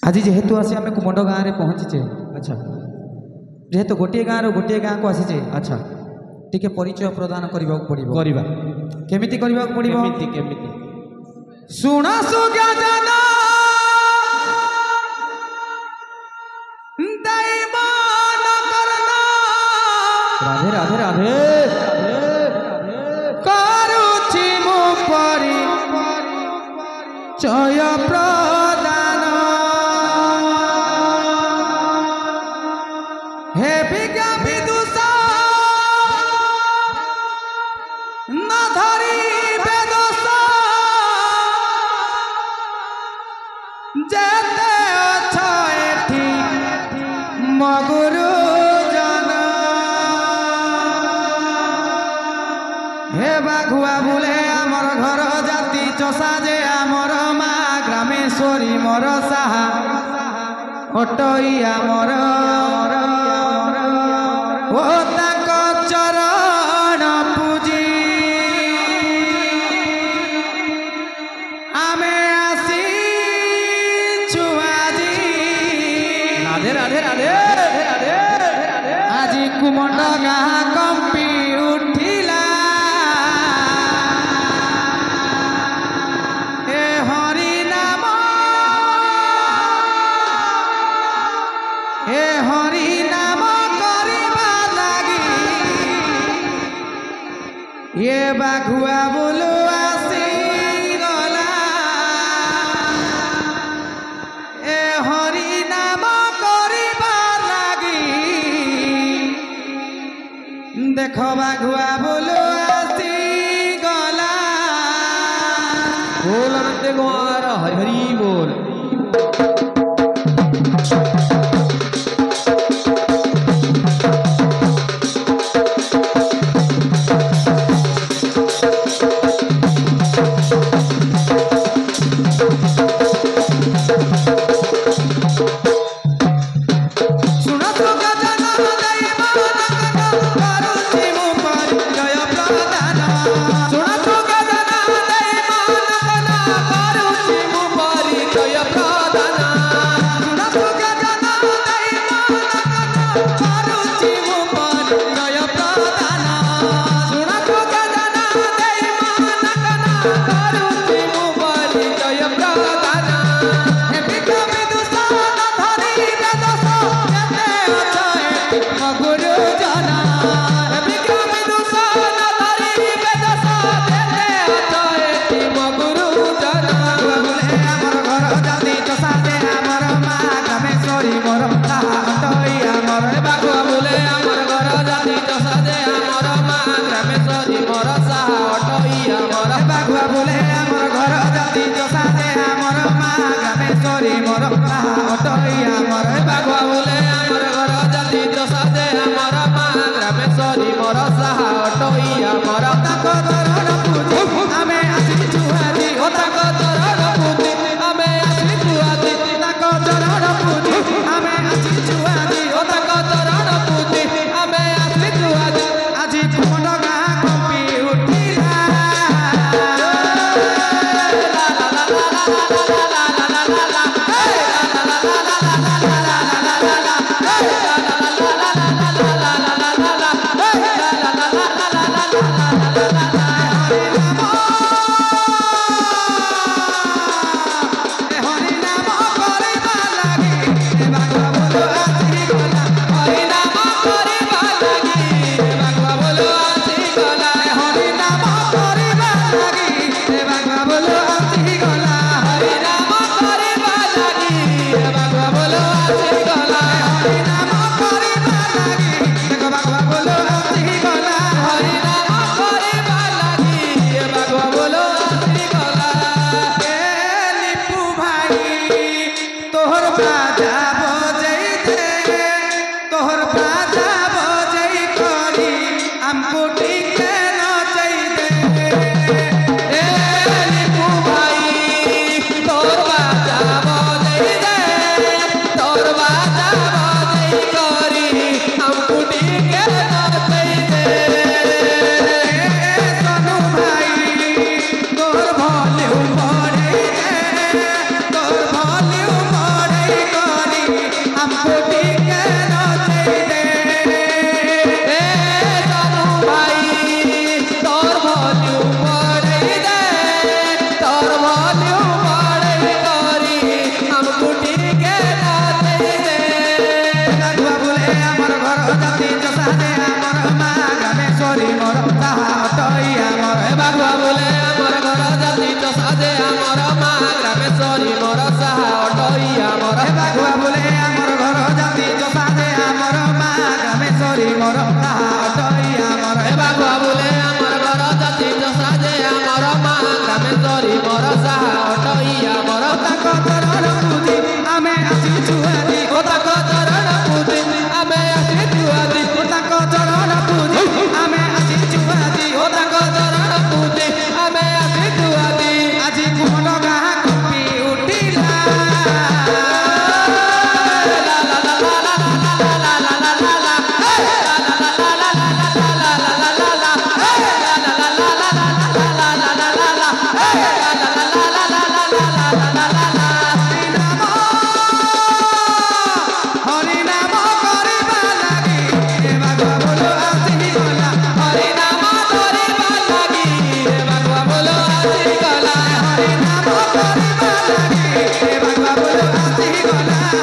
आज जेहेतु आसी आम कुमंड गाँव में पहुँचीचे अच्छा जेहेतु गोटे गाँव गोटे गाँव को आसीचे अच्छा टिके परिचय प्रदान करने पड़ो केमिति करने पड़ो सुना सुज्ञा जाना राधे राधे राधे करुछि मु परिचय प्रदान हे विज्ञा विदुषा न धरी बेदोषा जेते अछ एठी मगुरु जाना हे बाघुआ बुले आमर घर जाति चषा जे आमर मा ग्रामेश्वरी मोर साहा हटई आमर ओ ताक चरण पूजी आमे आसी छुआजी राधे राधे राधे आज कुमंड गाँ कंपी उठिला ए हरि नाम ये बाघुआ बोलो आसी गला ए हरि नाम करिबार लागी देख बाघुआ बोलो आसी गला बोल अनंत कुमार हरि हरि बोल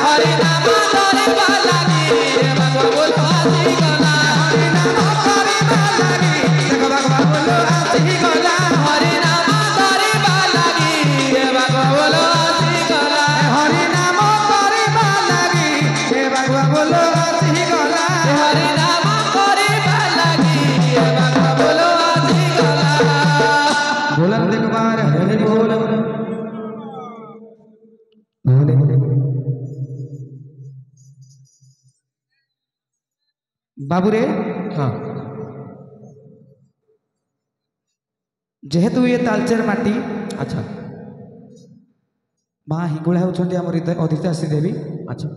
हरि नाम धरिबा लागि रे बाबा बोलो आसीगला हरि नाम धरिबा लागि देखो बाबा बोलो आसीगला हरि नाम धरिबा लागि रे बाबा बोलो आसीगला हरि नाम धरिबा लागि रे बाबा बोलो आसीगला हरि नाम धरिबा लागि रे बाबा बोलो आसीगला बोलन एक बार हरि बोल बाबू रे हाँ जेहेतु ये तालचेर माटी अच्छा माँ हिंगुला होउछंती हमर अधिष्ठात्री देवी अच्छा